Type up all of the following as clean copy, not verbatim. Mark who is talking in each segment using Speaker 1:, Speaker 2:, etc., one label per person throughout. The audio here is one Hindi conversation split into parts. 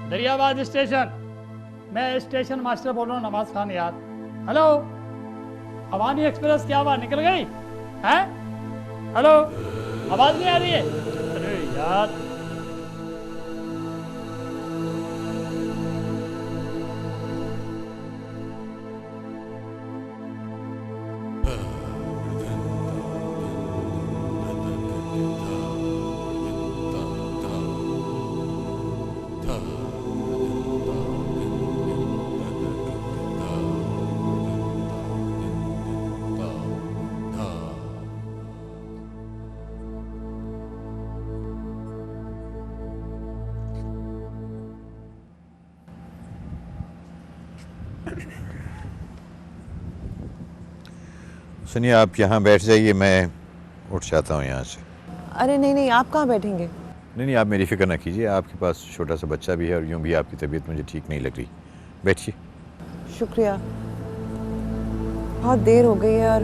Speaker 1: दरियाबाद स्टेशन। मैं स्टेशन मास्टर बोल रहा हूँ, नवाज खान यार। हेलो, अवानी एक्सप्रेस क्या हुआ, निकल गई है? हेलो, आवाज नहीं आ रही है? अरे यार,
Speaker 2: सुनिए, आप यहाँ बैठ जाइए, मैं उठ जाता हूँ यहाँ से।
Speaker 3: अरे नहीं नहीं, आप कहाँ बैठेंगे?
Speaker 2: नहीं नहीं, आप मेरी फिक्र ना कीजिए। आपके पास छोटा सा बच्चा भी है और यूँ भी आपकी तबीयत मुझे ठीक नहीं लग रही। बैठिए।
Speaker 3: शुक्रिया। बहुत देर हो गई है और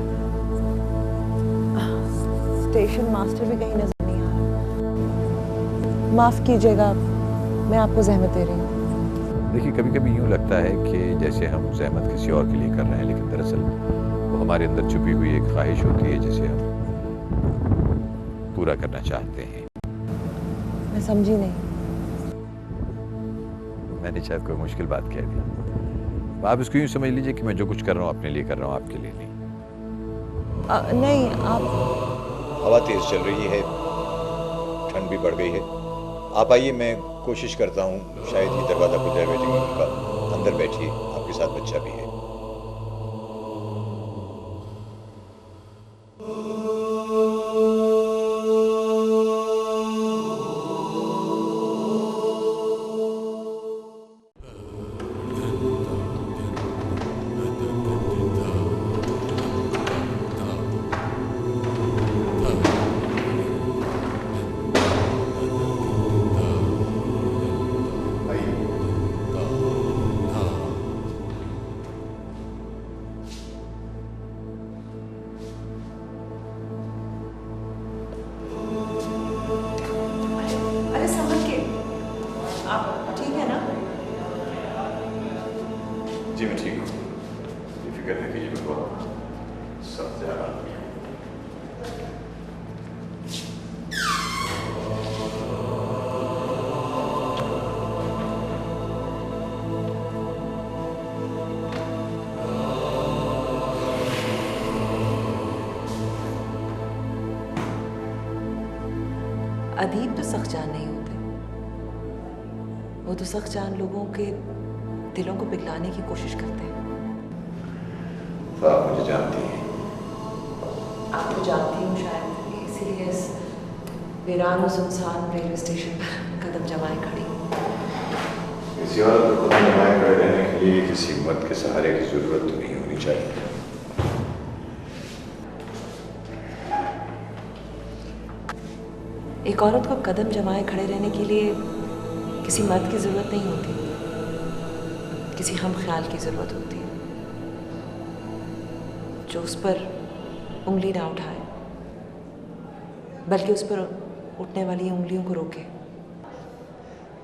Speaker 3: स्टेशन मास्टर भी कहीं नजर नहीं आ रहा। माफ कीजिएगा, मैं आपको जहमत दे रही हूँ।
Speaker 2: देखिए, कभी कभी यूँ लगता है कि जैसे हम जहमत किसी और के लिए कर रहे हैं, लेकिन दरअसल वो हमारे अंदर छुपी हुई एक ख्वाहिश होती है जिसे हम पूरा करना चाहते हैं।
Speaker 3: मैं समझी नहीं।
Speaker 2: मैंने शायद कोई मुश्किल बात कह दी। आप इसको यूँ समझ लीजिए कि मैं जो कुछ कर रहा हूँ अपने लिए कर रहा हूँ, आपके लिए नहीं।
Speaker 3: नहीं, आप
Speaker 2: हवा तेज चल रही है, ठंड भी बढ़ गई है। आप आइए, मैं कोशिश करता हूँ शायद ही दरवाज़ा खुल जाए वेटिंग रूम का। अंदर बैठिए, आपके साथ बच्चा भी है।
Speaker 3: अरे संभल के, आप ठीक है ना?
Speaker 2: जी मैं ठीक हूँ, ये फिक्र नहीं कीजिए। मैं बहुत सब ज़्यादा
Speaker 3: अदीब तो सख्त जान नहीं होते, वो तो सख्त जान लोगों के दिलों को पिघलाने की कोशिश करते हैं।
Speaker 2: तो आप मुझे जानती हैं।
Speaker 3: आपको जानती हूँ शायद, इसीलिए इस वीरान और सुनसान रेलवे स्टेशन पर कदम जमाए खड़ी हूँ।
Speaker 2: किसी और को कदम जमाए खड़े रहने के लिए किसी मर्द के सहारे की जरूरत तो नहीं होनी चाहिए।
Speaker 3: एक औरत को कदम जमाए खड़े रहने के लिए किसी मर्द की ज़रूरत नहीं होती, किसी हम ख्याल की ज़रूरत होती है जो उस पर उंगली ना उठाए, बल्कि उस पर उठने वाली उंगलियों को रोके।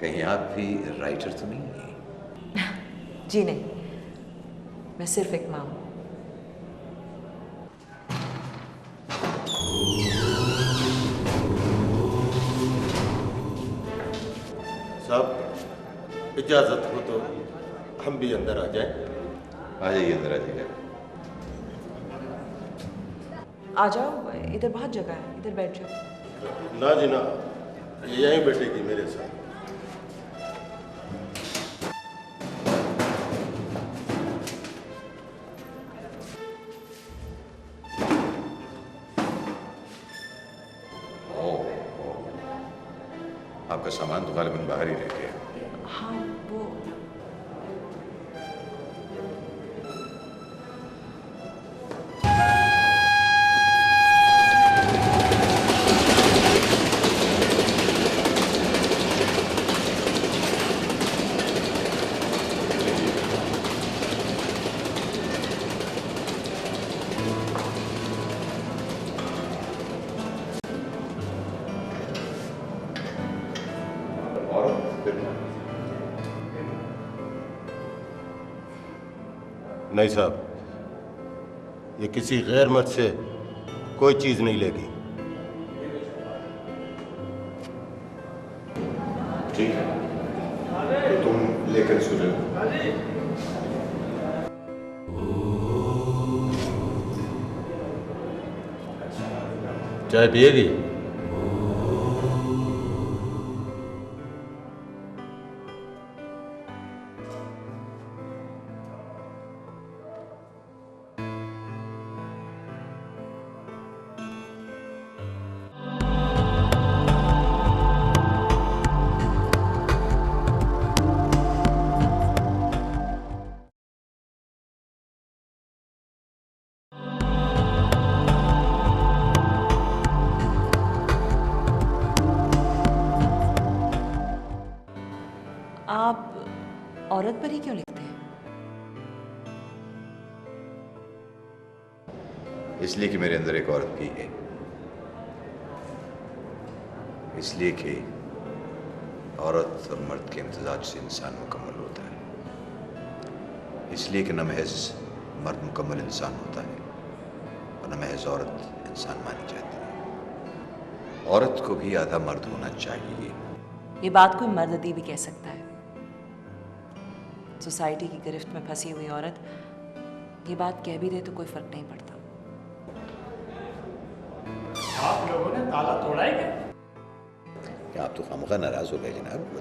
Speaker 2: कहीं आप भी राइटर तो नहीं है?
Speaker 3: जी नहीं, मैं सिर्फ एक माँ हूँ।
Speaker 4: साहब इजाज़त हो तो हम भी अंदर आ जाएं।
Speaker 2: आ जाइए, अंदर आ जाइए।
Speaker 3: आ जाओ, इधर बहुत जगह है, इधर बैठ जाओ।
Speaker 4: ना जी ना, ये यहीं बैठेगी मेरे साथ।
Speaker 2: आपका सामान तो गालिबन बाहर ही रह गया।
Speaker 3: हाँ, वो
Speaker 2: और फिर
Speaker 4: नहीं साहब, ये किसी गैर मर्द से कोई चीज नहीं लेगी।
Speaker 2: ठीक है, तो तुम लेकर इसको जाओ।
Speaker 4: चाय पिएगी?
Speaker 3: आप औरत पर ही क्यों लिखते हैं?
Speaker 2: इसलिए कि मेरे अंदर एक औरत भी है, इसलिए कि औरत और मर्द के इम्तिजाज से इंसान मुकम्मल होता है, इसलिए कि न महज मर्द मुकम्मल इंसान होता है और न महज औरत इंसान मानी जाती है। औरत को भी आधा मर्द होना चाहिए।
Speaker 3: ये बात कोई मर्द भी कह सकता है। सोसाइटी की गिरफ्त में फंसी हुई औरत ये बात कह भी दे तो कोई फर्क नहीं पड़ता।
Speaker 1: आप लोगों ने ताला तोड़ा है क्या?
Speaker 2: क्या आप तो खामखा नाराज हो गए जनाब?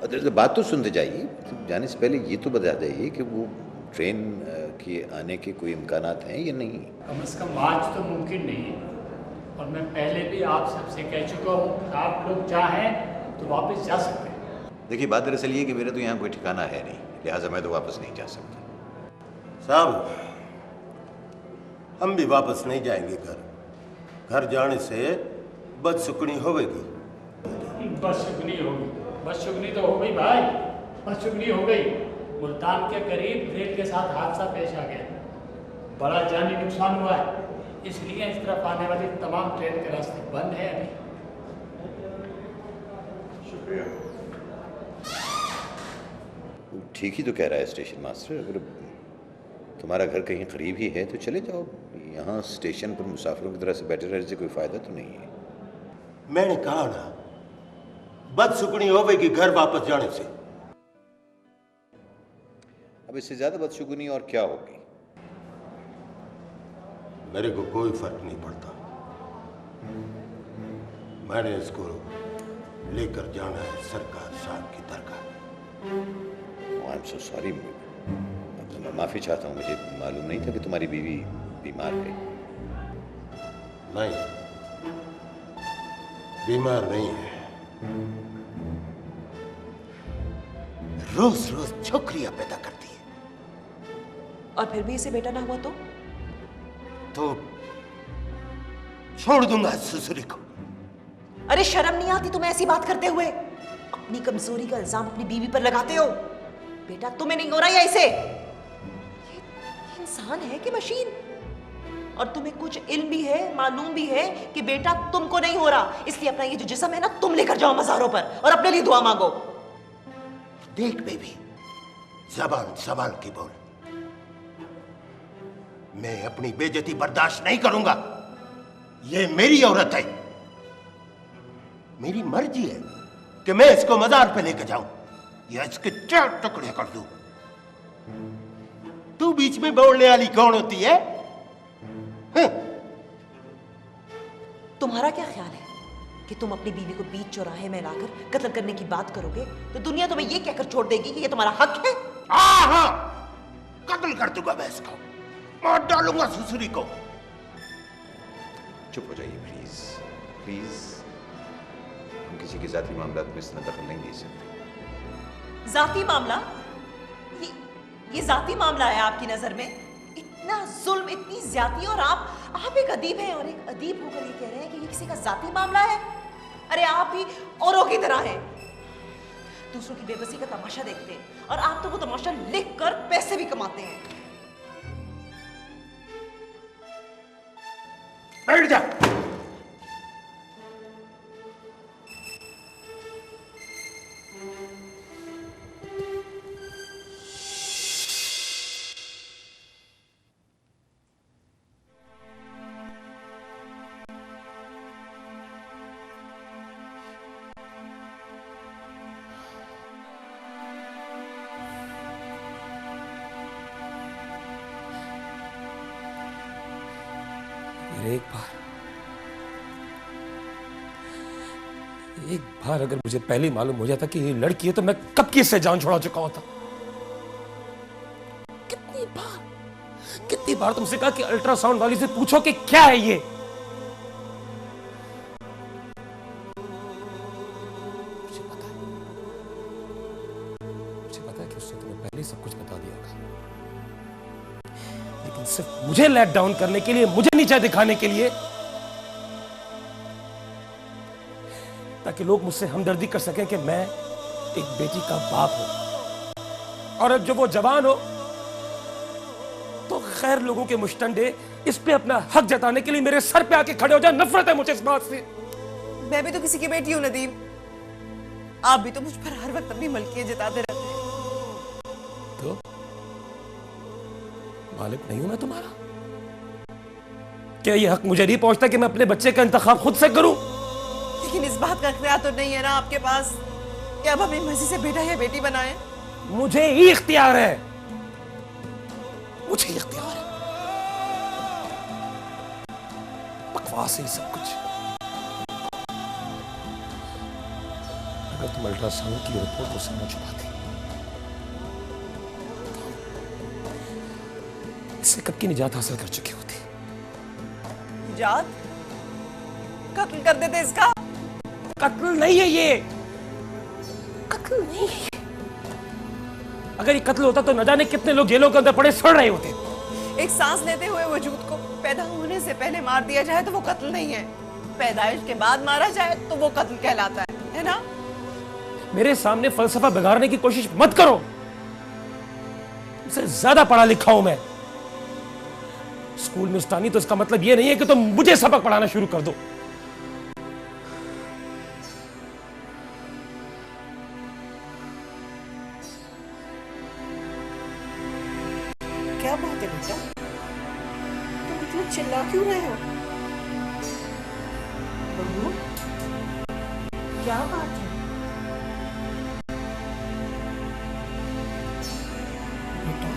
Speaker 2: अरे बात तो सुनते जाइए, जाने से पहले ये तो बता जाइए कि वो ट्रेन के आने के कोई इम्कानात हैं या नहीं?
Speaker 1: कम से कम आज तो मुमकिन नहीं है, और मैं पहले भी आप सबसे कह चुका हूँ, आप लोग चाहें तो वापस जा सकते हैं।
Speaker 2: देखिए, बात दरअसल ये कि मेरा तो यहाँ कोई ठिकाना है नहीं, लिहाजा मैं तो वापस नहीं जा सकता।
Speaker 4: साहब, हम भी वापस नहीं जाएंगे घर। घर जाने से बदसुकनी होगी।
Speaker 1: बदशुगनी होगी, बदशुगनी तो हो गई भाई, बदशुगनी हो गई। मुल्तान के करीब ट्रेन के साथ हादसा पेश आ गया, बड़ा जानी नुकसान हुआ है, इसलिए इस तरफ आने वाली तमाम ट्रेन के रास्ते बंद है अभी।
Speaker 2: शुक्रिया। ठीक ही तो कह रहा है स्टेशन मास्टर, अगर तुम्हारा घर कहीं करीब ही है तो चले जाओ। यहाँ स्टेशन पर मुसाफिरों की तरह से बैठे रहने से कोई फायदा तो नहीं है।
Speaker 4: मैंने कहा ना, बदसुकनी होगी घर वापस जाने से।
Speaker 2: अब इससे ज्यादा बदशुगुनी और क्या होगी?
Speaker 4: मेरे को कोई फर्क नहीं पड़ता। मैंने इसको लेकर जाना है सरकार साहब की दरगाह।
Speaker 2: आई एम सो सॉरी, मैं माफ़ी चाहता हूँ, मुझे मालूम नहीं था कि तुम्हारी बीवी बीमार है।
Speaker 4: नहीं, बीमार नहीं है। रोज रोज छोकरियां पैदा करती है।
Speaker 3: और फिर भी इसे बेटा ना हुआ
Speaker 4: तो छोड़ दूंगा ससुरी को।
Speaker 3: अरे शर्म नहीं आती तुम्हें ऐसी बात करते हुए? अपनी कमजोरी का इल्जाम अपनी बीवी पर लगाते हो। बेटा तुम्हें नहीं हो रहा है इसे? ये इंसान है कि मशीन? और तुम्हें कुछ इल्म भी है, मालूम भी है कि बेटा तुमको नहीं हो रहा, इसलिए अपना ये जो जिस्म है ना तुम लेकर जाओ मज़ारों पर और अपने लिए दुआ मांगो।
Speaker 4: देख बेबी, जबान संभाल के बोल। मैं अपनी बेइज्जती बर्दाश्त नहीं करूंगा। ये मेरी औरत है, मेरी मर्जी है कि मैं इसको मजार पे लेकर जाऊं या इसके 4 टुकड़े कर दूं। तू बीच में बोलने वाली कौन होती है?
Speaker 3: तुम्हारा क्या ख्याल है कि तुम अपनी बीवी को बीच चौराहे में लाकर कत्ल करने की बात करोगे तो दुनिया तुम्हें यह कहकर छोड़ देगी कि यह तुम्हारा हक है?
Speaker 4: हाँ, कत्ल कर दूंगा मैं इसको, मार डालूंगा ससुरी को।
Speaker 2: चुप हो जाइए प्लीज, प्लीज। हम किसी के जाती मामलात में इस तरह दखल नहीं दे सकते।
Speaker 3: जाती मामला? ये जाती मामला है आपकी नजर में? इतना जुल्म, इतनी ज्यादती, और आप एक अदीब हैं, और एक अदीब होकर ये कह रहे हैं कि ये किसी का जाती मामला है? अरे आप भी औरों की तरह हैं, दूसरों की बेबसी का तमाशा देखते हैं, और आप तो वो तमाशा लिख कर पैसे भी कमाते हैं।
Speaker 4: बैठ जा।
Speaker 5: एक बार अगर मुझे पहले मालूम हो जाता कि ये लड़की है तो मैं कब की इससे जान छुड़ा चुका होता। कितनी बार तुमसे कहा कि अल्ट्रासाउंड वाली से पूछो कि क्या है ये। मुझे पता है कि उसने तुम्हें पहले ही सब कुछ बता दिया होगा, लेकिन सिर्फ मुझे लेट डाउन करने के लिए, मुझे नीचा दिखाने के लिए, ताकि लोग मुझसे हमदर्दी कर सकें कि मैं एक बेटी का बाप हूं। और अब जब वो जवान हो तो खैर लोगों के मुश्तंडे इस पे अपना हक जताने के लिए मेरे सर पे आके खड़े हो जाए। नफरत है मुझे इस बात से।
Speaker 3: मैं भी तो किसी की बेटी हूं नदीम, आप भी तो मुझ पर हर वक्त अपनी मलकियत जताते रहते हैं।
Speaker 5: तो मालिक नहीं हूं मैं तुम्हारा? क्या ये हक मुझे नहीं पहुंचता कि मैं अपने बच्चे का इंतखाब खुद से करूं?
Speaker 3: लेकिन इस बात का इख्तियार तो नहीं है ना आपके पास कि आप अपनी मर्जी से बेटा या बेटी बनाएं।
Speaker 5: मुझे ही इख्तियार है, मुझे इख्तियार है। बकवास है सब कुछ। अगर तुम अल्ट्रासाउंड की रिपोर्ट उसे न छुपाती, इससे कब की निजात हासिल कर चुकी होती।
Speaker 3: निजात? कत्ल कर देते इसका।
Speaker 5: कत्ल नहीं है ये, कत्ल नहीं है। अगर ये कत्ल होता तो न जाने कितने लोग जेलों के अंदर पड़े सड़ रहे होते।
Speaker 3: एक सांस लेते हुए वजूद को पैदा होने से पहले मार दिया जाए तो वो कत्ल नहीं है, पैदाइश के बाद मारा जाए तो वो कत्ल कहलाता है ना?
Speaker 5: मेरे सामने फलसफा बिगाड़ने की कोशिश मत करो। मुझसे ज्यादा पढ़ा लिखा हूं मैं। स्कूल में उस्तानी तो इसका मतलब ये नहीं है कि तुम मुझे सबक पढ़ाना शुरू कर दो।
Speaker 3: क्या बात है बेटा, तुम इतना चिल्ला क्यों रहे हो? बहू, क्या बात है? बेटा,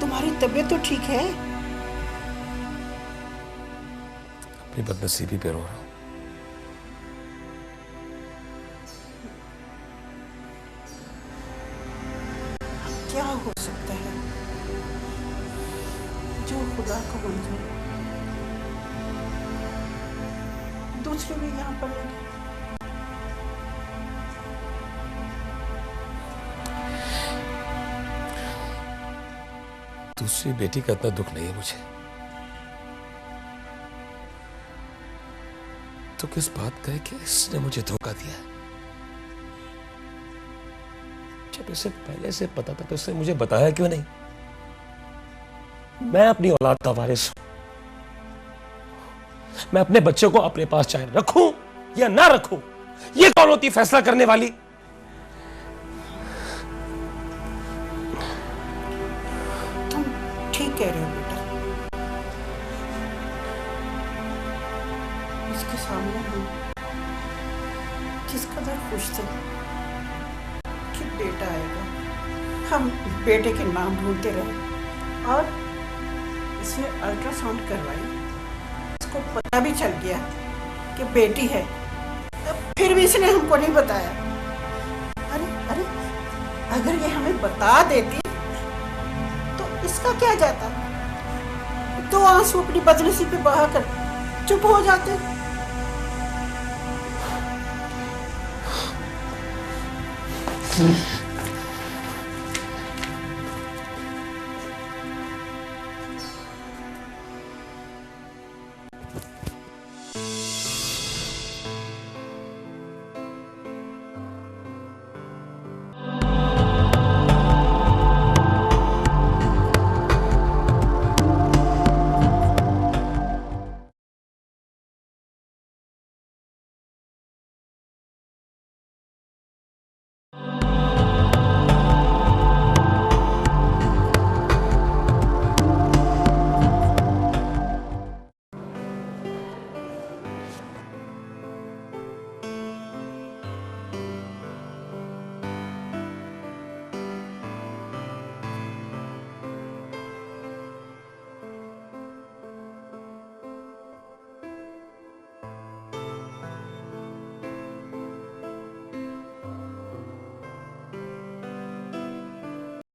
Speaker 3: तुम्हारी तबीयत तो ठीक है?
Speaker 5: अपनी बदनसीबी पे रो रहा हूं।
Speaker 3: क्या हो सकता है जो खुदा को मंजूर, दूसरे भी यहाँ पर लगे।
Speaker 5: दूसरी बेटी का इतना दुख नहीं है मुझे, तो किस बात का है कि इसने मुझे धोखा दिया है। जब इसे पहले से पता था तो इसने मुझे बताया क्यों नहीं? मैं अपनी औलाद का वारिस हूं। मैं अपने बच्चे को अपने पास चाहे रखूं या ना रखूं, ये कौन होती फैसला करने वाली?
Speaker 3: तुम ठीक कह रहे हो बेटा, इसके सामने हम जिस कदर खुश थे कि बेटा आएगा, हम बेटे के नाम ढूंढते रहे और इसे अल्ट्रासाउंड करवाई, इसको पता भी चल गया कि बेटी है, फिर भी इसने हमको नहीं बताया। अरे अरे, अगर ये हमें बता देती तो इसका क्या जाता? तो आंसू अपनी बदनसीबी पे बहा कर चुप हो जाते।